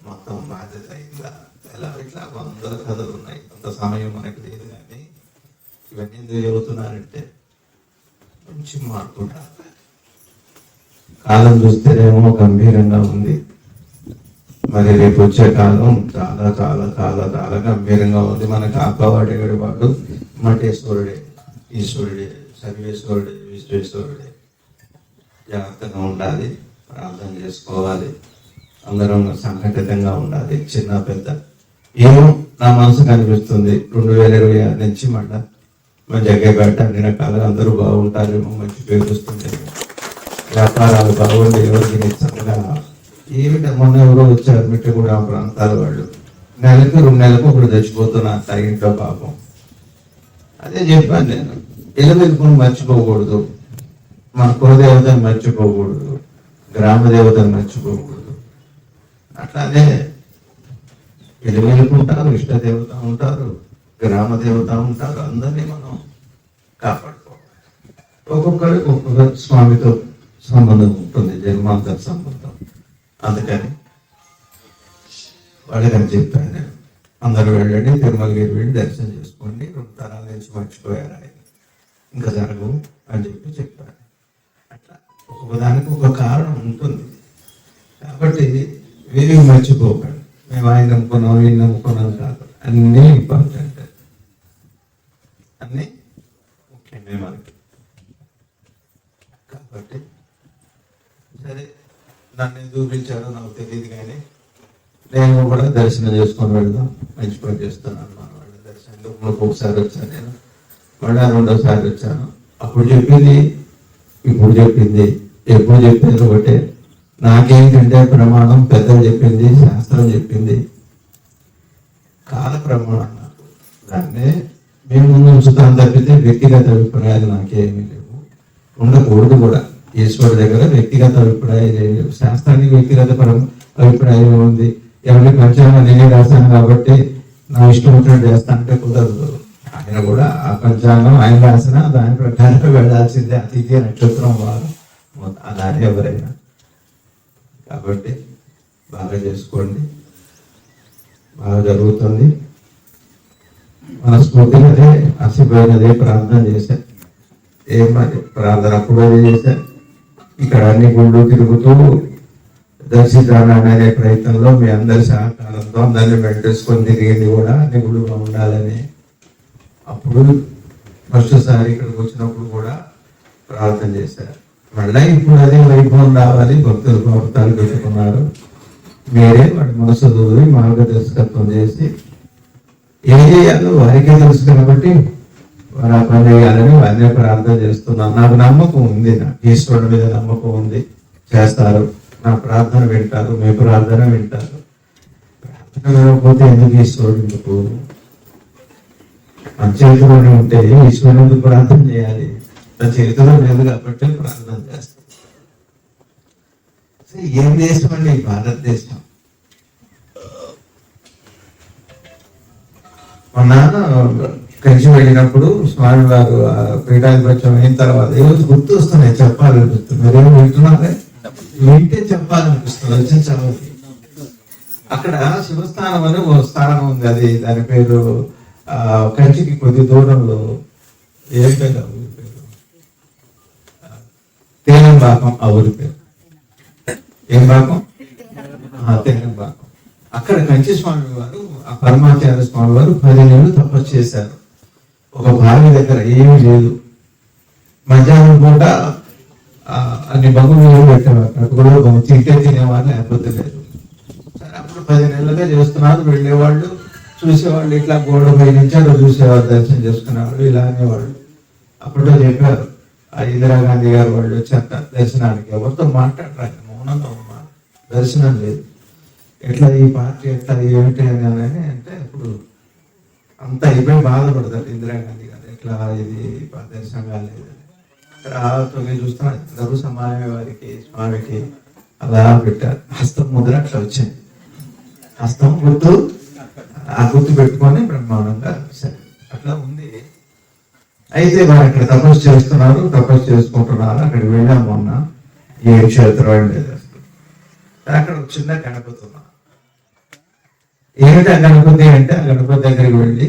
మొత్తం బాధ్యత అయిందా ఎలా, ఇట్లా వందల కథలు ఉన్నాయి. అంత సమయం మనకు లేదు. కానీ ఇవన్నీ ఎందుకు చెబుతున్నారంటే మంచి మార్పు. కాలం చూస్తేనేమో గంభీరంగా ఉంది, మరి రేపు వచ్చే కాలం చాలా చాలా చాలా చాలా గంభీరంగా ఉంది. మనకు కాపాడేవాడు వాడు మఠేశ్వరుడే, ఈశ్వరుడే, సర్వేశ్వరుడే, విశ్వేశ్వరుడే. జాగ్రత్తగా ఉండాలి, ప్రార్థన చేసుకోవాలి, అందరం సంఘటితంగా ఉండాలి. చిన్న పెద్ద ఏమో నా మనసుకు అనిపిస్తుంది 2026 నుంచి మళ్ళా మన జగ్గేపేట అన్ని రకాలుగా అందరూ బాగుంటారేమో, మంచి పేరు వస్తుంది, వ్యాపారాలు బాగుండి ఎవరికి చక్కగా. ఏమిటి మొన్న ఎవరో వచ్చారు మిట్టగూడ ప్రాంతాల వాళ్ళు, నెలకు 2 నెలలకు ఒకడు చచ్చిపోతున్నారు ఇంట్లో పాపం. అదే చెప్పాను నేను, ఇళ్ళమెలుపుని మర్చిపోకూడదు, మన కులదేవతను మర్చిపోకూడదు, గ్రామ దేవతను మర్చిపోకూడదు. అట్లానే ఇళ్ళమెలుపుంటారు, ఇష్టదేవత ఉంటారు, గ్రామ దేవత ఉంటారు, అందరినీ మనం కాపాడుకోవాలి. ఒక్కొక్కరికి ఒక్కొక్క స్వామితో సంబంధం ఉంటుంది, జన్మాంతర సంబంధం. అందుకని వాళ్ళకని చెప్పాను నేను, అందరూ వెళ్ళండి, తిరుమలగిరి వెళ్ళి దర్శనం చేసుకోండి, 2 తరాల నుంచి మర్చిపోయారు ఆయన, ఇంకా జరగవు అని చెప్పాను. అట్లా ఒక్కొక్కదానికి ఒక కారణం ఉంటుంది. కాబట్టి వేరే మర్చిపోకండి. మేము ఆయన నమ్ముకున్నాం, ఈయన నమ్ముకున్నాం కాదు, అన్నీ ఇంపార్టెంట్, అన్నీ ముఖ్యమే మనకి. కాబట్టి సరే, నన్ను ఎందుకు పిలిచారో నాకు తెలియదు, కానీ నేను కూడా దర్శనం చేసుకొని వెళ్దాం, మంచి పని చేస్తున్నాను. మన వాళ్ళ దర్శనంలో ఒకసారి వచ్చాను నేను, మళ్ళీ 2వ సారి వచ్చాను. అప్పుడు చెప్పింది ఇప్పుడు చెప్పింది, ఎప్పుడు చెప్పింది ఒకటే. నాకేంటంటే ప్రమాణం పెద్దలు చెప్పింది, శాస్త్రం చెప్పింది, కాల ప్రమాణం నాకు. దాన్నే మేము ముందు ఉంచుతాం తప్పితే వ్యక్తిగత అభిప్రాయాలు నాకేమీ లేవు, ఉండకూడదు కూడా. ఈశ్వరుడి దగ్గర వ్యక్తిగత అభిప్రాయాలు ఏమి లేవు. శాస్త్రానికి వ్యక్తిగత అభిప్రాయం ఉంది. ఎవరి పంచాంగం నేనే రాశాను కాబట్టి నా ఇష్టం వచ్చినట్టు చేస్తానంటే కుదరదు. ఆయన కూడా ఆ పంచాంగం ఆయన రాసిన దాని ప్రకారం వెళ్ళాల్సిందే, అతిథి నక్షత్రం వారు అలానే ఎవరైనా. కాబట్టి బాగా చేసుకోండి, బాగా జరుగుతుంది. మనస్ఫూర్తిగా అదే అసిపోయినదే ప్రార్థన చేశాను. ఏం మరి ప్రార్థన అప్పుడు చేశాను. ఇక్కడ అన్ని గుళ్ళు తిరుగుతూ దర్శించాలనే ప్రయత్నంలో మీ అందరి సహకారంతో అందరినీ వెంటేసుకొని తిరిగింది కూడా అన్ని గుళ్ళుగా ఉండాలని. అప్పుడు ఫస్ట్ సారి ఇక్కడికి వచ్చినప్పుడు కూడా ప్రార్థన చేశారు. మళ్ళీ ఇప్పుడు అదే వైభవం రావాలి, భక్తులు ప్రభుత్వాలు పెట్టుకున్నారు. మీరే వాడి మనసు చదివి మార్గదర్శకత్వం చేసి ఏం చేయాలో వారికే తెలుసు కాబట్టి వారు ఆ పని చేయాలని వారినే ప్రార్థన చేస్తున్నాను. నాకు నమ్మకం ఉంది, నాకు ఈశ్వరుడి మీద నమ్మకం ఉంది, చేస్తారు. నా ప్రార్థన వింటారు, మీ ప్రార్థన వింటారు. ప్రార్థన వినకపోతే ఎందుకు ఈశ్వరుడు, ఎందుకు మన చేతిలోనే ఉంటే ఈశ్వరుడు ఎందుకు ప్రార్థన చేయాలి? నా చేతిలో లేదు కాబట్టి ప్రార్థన చేస్తాం. ఏం దేశం అండి భారతదేశం? మొన్న కలిసి వెళ్ళినప్పుడు స్వామి వారు పీఠాధిపత్యం అయిన తర్వాత ఈరోజు గుర్తు వస్తున్నాయి, చెప్పాలనిపిస్తుంది. మీరేం వింటున్నారే, వింటే చెప్పాలనిపిస్తుంది. వచ్చిన చదువుకి అక్కడ శివస్థానం అని ఓ స్థానం ఉంది, అది దాని పేరు కంచికి కొద్ది దూరంలో. ఏం పేరు ఆ ఊరి పేరు? తేనంబాకం ఆ ఊరి పేరు. ఏం బాకం? తేనంబాకం. అక్కడ కంచి స్వామి వారు, ఆ పరమాచార్య స్వామి వారు 10 నెలలు తపస్సు చేశారు. ఒక బావి దగ్గర ఏమీ లేదు. మధ్యాహ్నం పూట అన్ని బంగులు పెట్టేవారు. అక్కడ కూడా తింటే తినేవాళ్ళు, లేకపోతే లేదు. సరే, అప్పుడు 10 నెలలుగా చేస్తున్నారు. వెళ్ళేవాళ్ళు, చూసేవాళ్ళు, ఇట్లా గోడ పై నుంచి అక్కడ చూసేవాళ్ళు, దర్శనం చేసుకునేవాళ్ళు, ఇలా అనేవాళ్ళు. అప్పుడో చెప్పారు, ఆ ఇందిరాగాంధీ గారు వాళ్ళు వచ్చాక దర్శనానికి ఎవరితో మాట్లాడరాక మౌనంగా ఉన్నారు, దర్శనం లేదు. ఎట్లా ఈ పార్టీ ఎట్లా ఏమిటి అని అంటే ఇప్పుడు అంత అయిపోయి బాధపడతారు ఇందిరాగాంధీ గారు, ఎట్లా ఇది దర్శనం కాలేదు. చూస్తున్నారు అందరూ సమాజం వారికి స్వామికి అలా పెట్టారు. హస్తం ముద్ర అట్లా వచ్చింది. హస్తం గుర్తు, ఆ గుర్తు పెట్టుకొని బ్రహ్మాండంగా సరే అట్లా ఉంది. అయితే వారు అక్కడ తపస్సు చేస్తున్నారు, తపస్సు చేసుకుంటున్నారు. అక్కడికి వెళ్ళాం మొన్న, ఏ క్షేత్రం లేదు. అక్కడ ఒక చిన్న గణపతి ఉన్నా. ఏమిటి ఆ గణపతి అంటే, ఆ గణపతి దగ్గరికి వెళ్ళి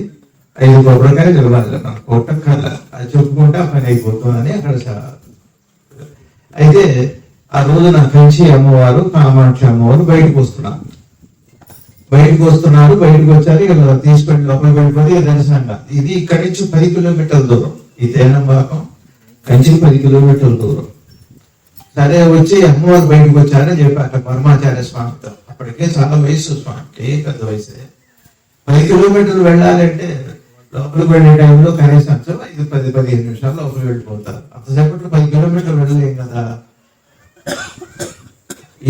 5 కొబ్బరికాయలు ఇవ్వాలి, నాకు కొట్టం కదా, అది చెప్పుకుంటే ఆ పని అయిపోతుందని అక్కడ. అయితే ఆ రోజు నా కంచి అమ్మవారు, కామాక్షి అమ్మవారు బయటకు వస్తున్నారు. బయటకు వచ్చారు. ఇలా తీసుకొని లోపలికి వెళ్ళిపోతే దర్శనంగా. ఇది ఇక్కడి నుంచి 10 కిలోమీటర్ల దూరం. ఈ తేనంబాకం కంచికి 10 కిలోమీటర్ల దూరం. సరే, వచ్చి అమ్మవారు బయటకు వచ్చారని చెప్పి అక్కడ పరమాచార్య స్వామితో, అప్పటికే చాలా వయసు స్వామికి, పెద్ద వయసే. 10 కిలోమీటర్లు వెళ్ళాలంటే లోపలికి వెళ్ళే టైంలో కనీసం 5-15 నిమిషాలు లోపలికి వెళ్ళిపోతారు. అంతసేపట్లో 10 కిలోమీటర్లు వెళ్ళలేం కదా.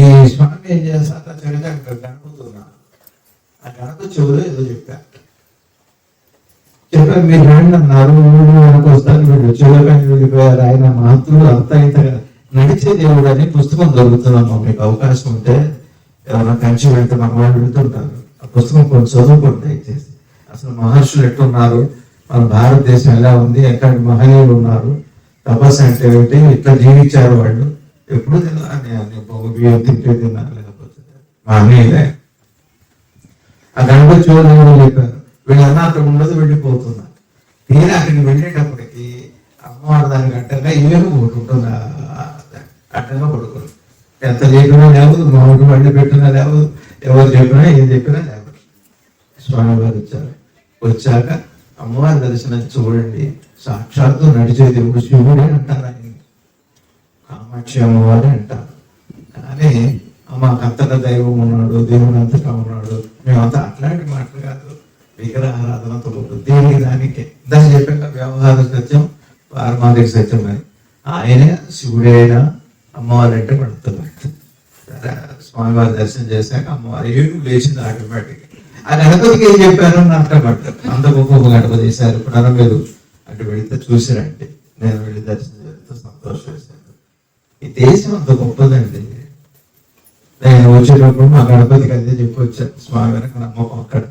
ఈ స్వామి ఏం చేస్తారు, చక్కగా గణపతున్నారు. ఆ గణపతి చెవులో ఏదో చెప్పారు. మీరు రండి అన్నారు, వెనక వస్తారు. వీళ్ళు చెవులో వెళ్ళిపోయారు. ఆయన మహత్తులు అంతా ఇంత నడిచే దేవుడు అని పుస్తకం దొరుకుతుందమ్మా, మీకు అవకాశం ఉంటే ఎవరైనా కంచి వెళ్తే మన వాళ్ళు వెళ్తుంటారు. ఆ పుస్తకం కొంచెం చదువుకోండి దయచేసి. అసలు మహర్షులు ఎట్లున్నారు, మన భారతదేశం ఎలా ఉంది, ఎక్కడ మహనీయులు ఉన్నారు, తపస్సు అంటే ఏమిటి, ఇట్లా జీవించారు వాళ్ళు. ఎప్పుడు బియ్యం తింటే తిన్నారు, లేకపోతే మహనీయులే. ఆ గణపతి చోదరులు చెప్పారు, వీళ్ళన్నా అక్కడ ఉండదు, వెళ్ళిపోతున్నారు. తీరా అక్కడికి వెళ్ళేటప్పటికి అమ్మవారు దానికి అడ్డంగా ఏమో ఒకటి ఉంటుంది, అడ్డంగా పడుకోరు. ఎంత చెప్పినా లేవదు, మామిడి బండి పెట్టినా లేవదు, ఎవరు చెప్పినా ఏం చెప్పినా లేవదు. స్వామివారు వచ్చాక అమ్మవారి దర్శనం చూడండి, సాక్షాత్తు నడిచే దేవుడు శివుడే అంటారు, ఆయన కామాక్షి అమ్మవారే అంటారు. కానీ మాకు అంతటా దైవం ఉన్నాడు, దేవుడు అంతటా ఉన్నాడు, మేమంతా అట్లాంటి మాటలు కాదు. విగ్రహారాధనతో దేనికి దానికి దాన్ని చెప్పాక వ్యవహార సత్యం, పారమార్థిక సత్యం అని. ఆయనే శివుడే అయినా అమ్మవారు అంటే పడుతున్నారు. స్వామివారి దర్శనం చేశాక అమ్మవారు ఏడు లేచింది ఆటోమేటిక్. ఆ గణపతికి ఏం చెప్పారో అర్థపడ్డారు. అంత గొప్ప గణపతి చేశారు. ఇప్పుడు మీరు అటు వెళితే చూసిరండి, నేను వెళ్ళి దర్శనం చేస్తే సంతోషం వేశాను. ఈ దేశం అంత గొప్పదండి. నేను వచ్చేటప్పుడు మా గణపతికి అదే చెప్పి వచ్చాను, స్వామి వెనక నమ్మకం అక్కడ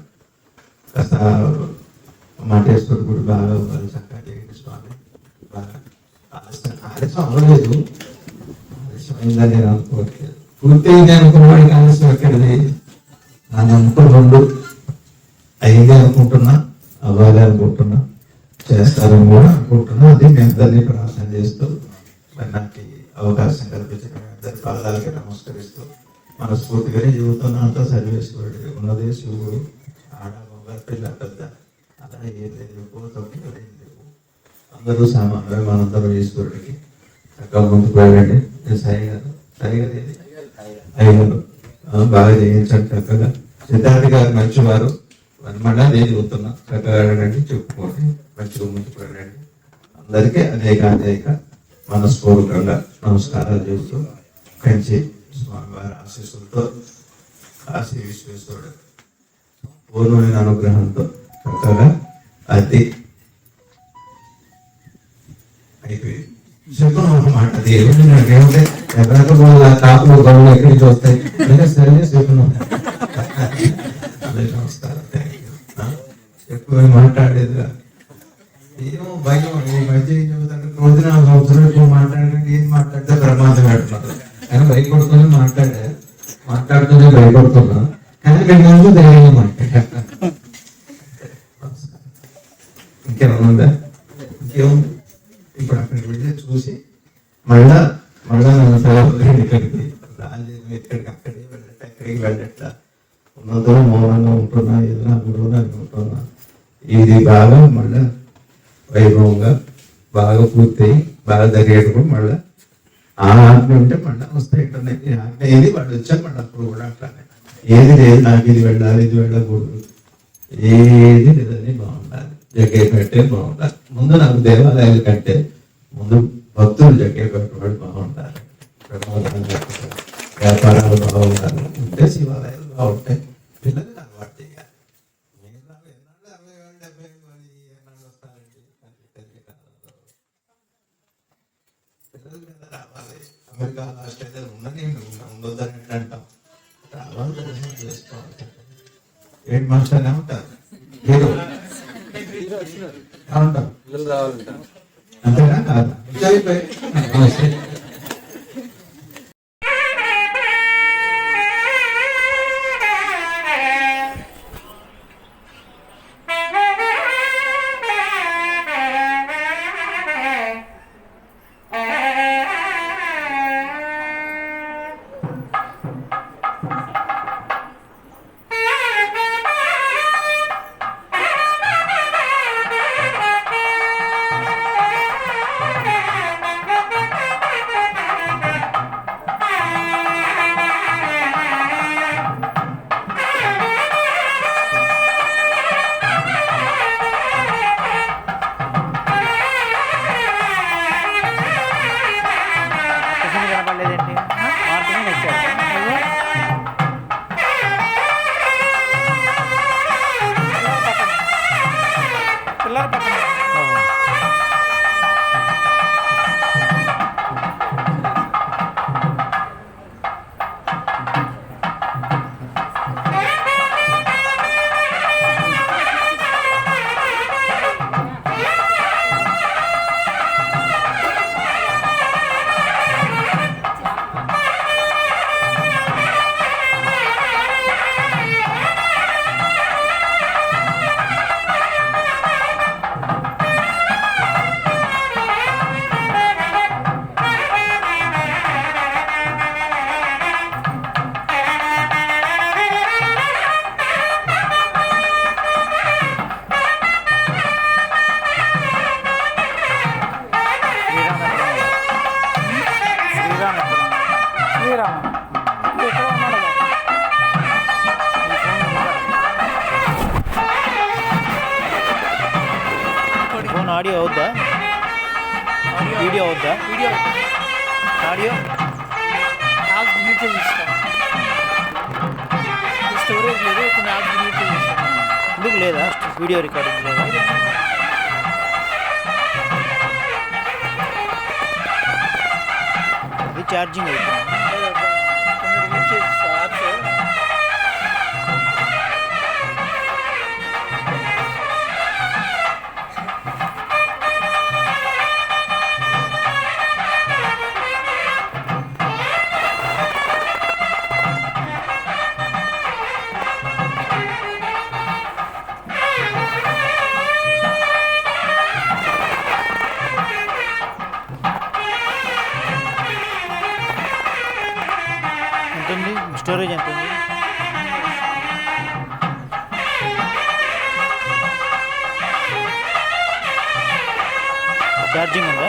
కాస్త మాటేశ్వర గుడి బాగా ఉన్నారు, చక్కగా చేయండి స్వామి. బాగా ఆలస్యం అవ్వలేదు, ఆలస్యం అయిందని నేను అనుకోవట్లేదు. పూర్తయింది అనుకున్న వాడికి ఆలస్యం ఎక్కడిది. నా నమ్మకం 2 అయింది అనుకుంటున్నా, అవ్వాలి అనుకుంటున్నా, చేస్తారని కూడా అనుకుంటున్నా. అది మీ అందరినీ ప్రార్థన చేస్తూ, మరి నాకు అవకాశం కల్పించిన అందరి పాదాలకి నమస్కరిస్తూ, మనస్ఫూర్తిగానే జీవితంతో సర్వేశ్వరుడు ఉన్నదే శివుడు, ఆడ మగ పిల్ల పెద్ద అలా ఏం లేదు, పోతోటి ఏం లేవు, అందరూ సామాన్యులు, మనందరూ ఈశ్వరుడికి చక్కగా ముందుకు వెళ్ళండి. సాయిగారు అయ్యారు బాగా చేయించండి చక్కగా. సిద్ధార్థ గారు మంచివారు, మళ్ళీ అదే చెబుతున్నా, చక్కగా అడగండి, చెప్పుకోండి, మంచిగా ముందుకు వెళ్ళండి. అందరికీ అనేక మనస్పూర్వకంగా నమస్కారాలు చేస్తూ, కంచి స్వామివారి ఆశీస్సులతో, కాశీ విశ్వేశ్వరుడు పూర్ణమైన అనుగ్రహంతో చక్కగా అది అయిపోయింది. చెప్పను ఒక మాట, దేవుడు నాకేమిటే ఎక్కడెక్కడ కాపులు గొడవలు ఎక్కడి నుంచి వస్తాయి, సరే చెప్పను. నమస్కారం, ఎక్కువ మాట్లాడేదిగా ఏమో భయం. ఈ మధ్య ఏం చెబుతాను, రోజున సంవత్సరం ఎక్కువ మాట్లాడండి, ఏం మాట్లాడితే ప్రమాదం పెడుతున్నారు. కానీ భయపడుతూనే మాట్లాడుతూనే భయపడుతున్నా, కానీ మేము ధైర్యంగా మాట్లాడా. ఇంకేమన్నా ఉందా? ఇంకేముంది? ఇప్పుడు అక్కడికి వెళ్ళి చూసి మళ్ళా ఇక్కడికి అక్కడికి వెళ్ళట్లా ఉన్నంతలో మౌనంగా ఉంటున్నా, ఏదైనా గురువుని ఉంటున్నా. ఇది బాగా మళ్ళా వైభవంగా బాగా పూర్తయి బాగా జరిగేటప్పుడు మళ్ళీ ఆ ఆజ్ఞ ఉంటే మళ్ళీ వస్తాయి. ఇక్కడ ఆజ్ఞ ఏది వాళ్ళు వచ్చారు మళ్ళీ అప్పుడు కూడా అట్లానే ఏది లేదు, నాకు ఇది వెళ్ళాలి ఇది వెళ్ళకూడదు, ఏది లేదని బాగుండాలి. జగ్గే పెట్టే బాగుండాలి. ముందు నాకు దేవాలయాల కంటే ముందు భక్తులు జగ్గే పెట్టేవాడు బాగుండాలి. వ్యాపారాలు బాగుండాలి. ఉంటే శివాలయాలు బాగుంటాయి. పిల్లలు అలవాటు చేయాలి. పిల్లలు మీద రావాలి. అమెరికా ఆస్ట్రేలియా ఉండొద్దని అంటాం. రావాలి, దర్శనం చేసుకోవాలి. ఏంటి మాస్టర్ ఏమంటారు? మీరు ఏమంటారు? అంతేనా కాదు? నమస్తే. ఫోన్ ఆడియో అవుద్దా? వీడియో అవుద్దా? ఆడియో యాప్స్ డిలీట్ చేస్తాను. స్టోరేజ్ లేదు, కొన్ని యాప్స్ డిలీట్ చేస్తాను. ఎందుకు లేదా? వీడియో రికార్డింగ్ లేదా? అది ఛార్జింగ్ అయిపోయింది. కొన్ని డిలీట్ చేస్తాను యాప్స్. ఎంత ఉంది స్టోరేజ్? ఎంత ఉంది? ఛార్జింగ్ ఉందా?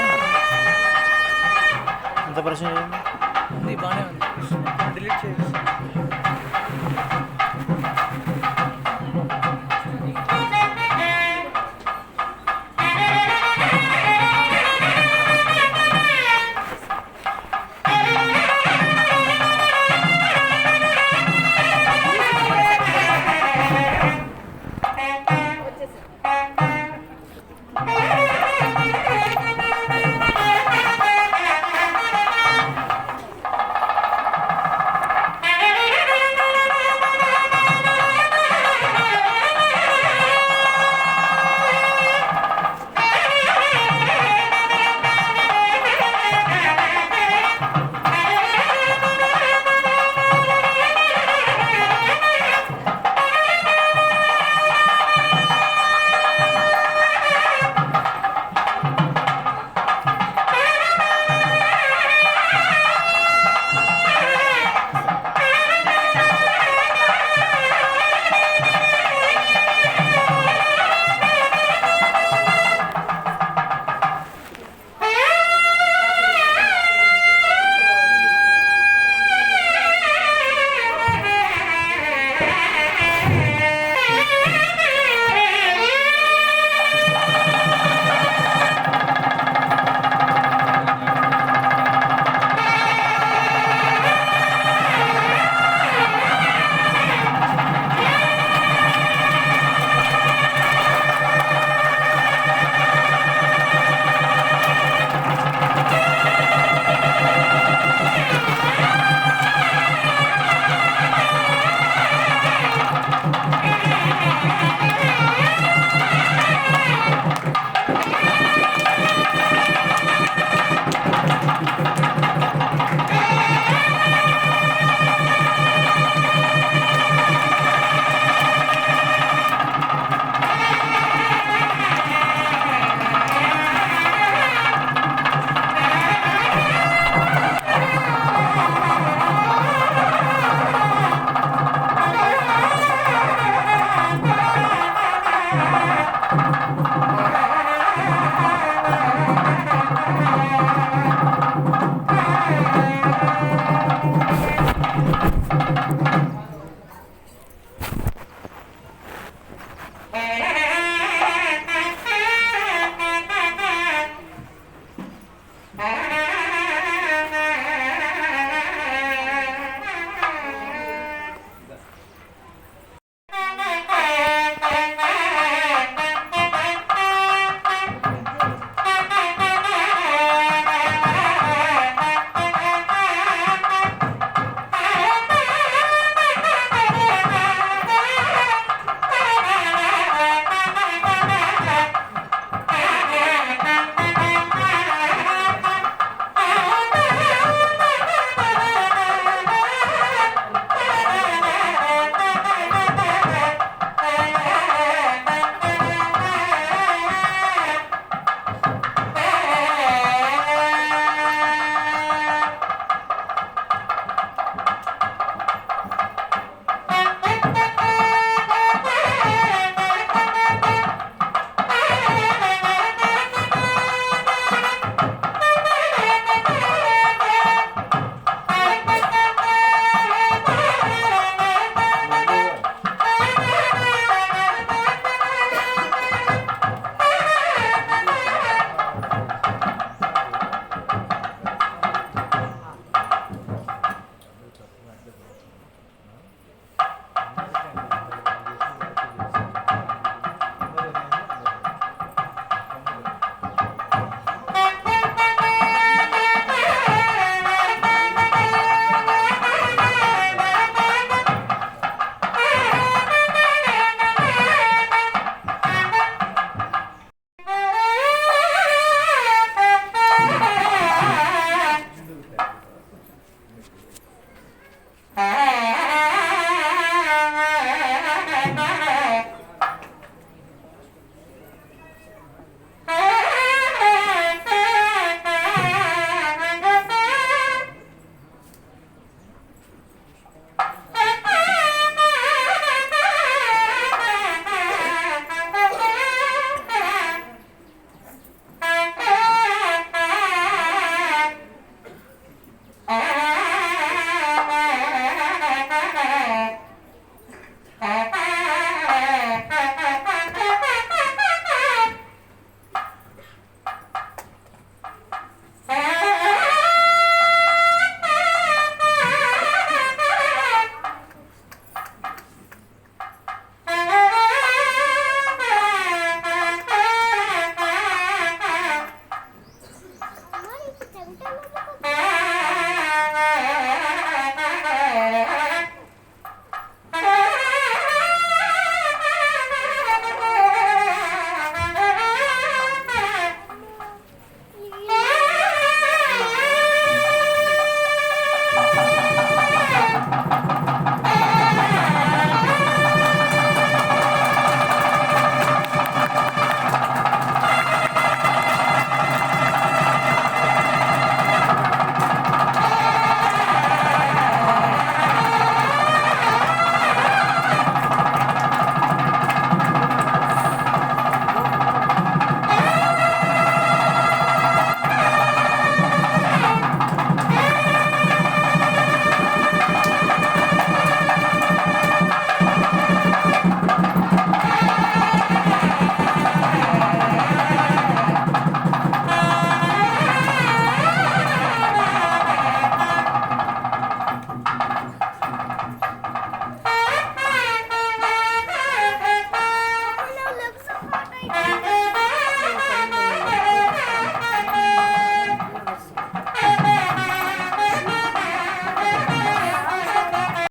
ఎంత పర్సెంట్ ఉంది? బాగానే ఉంది. డిలీట్ చేస్తాను.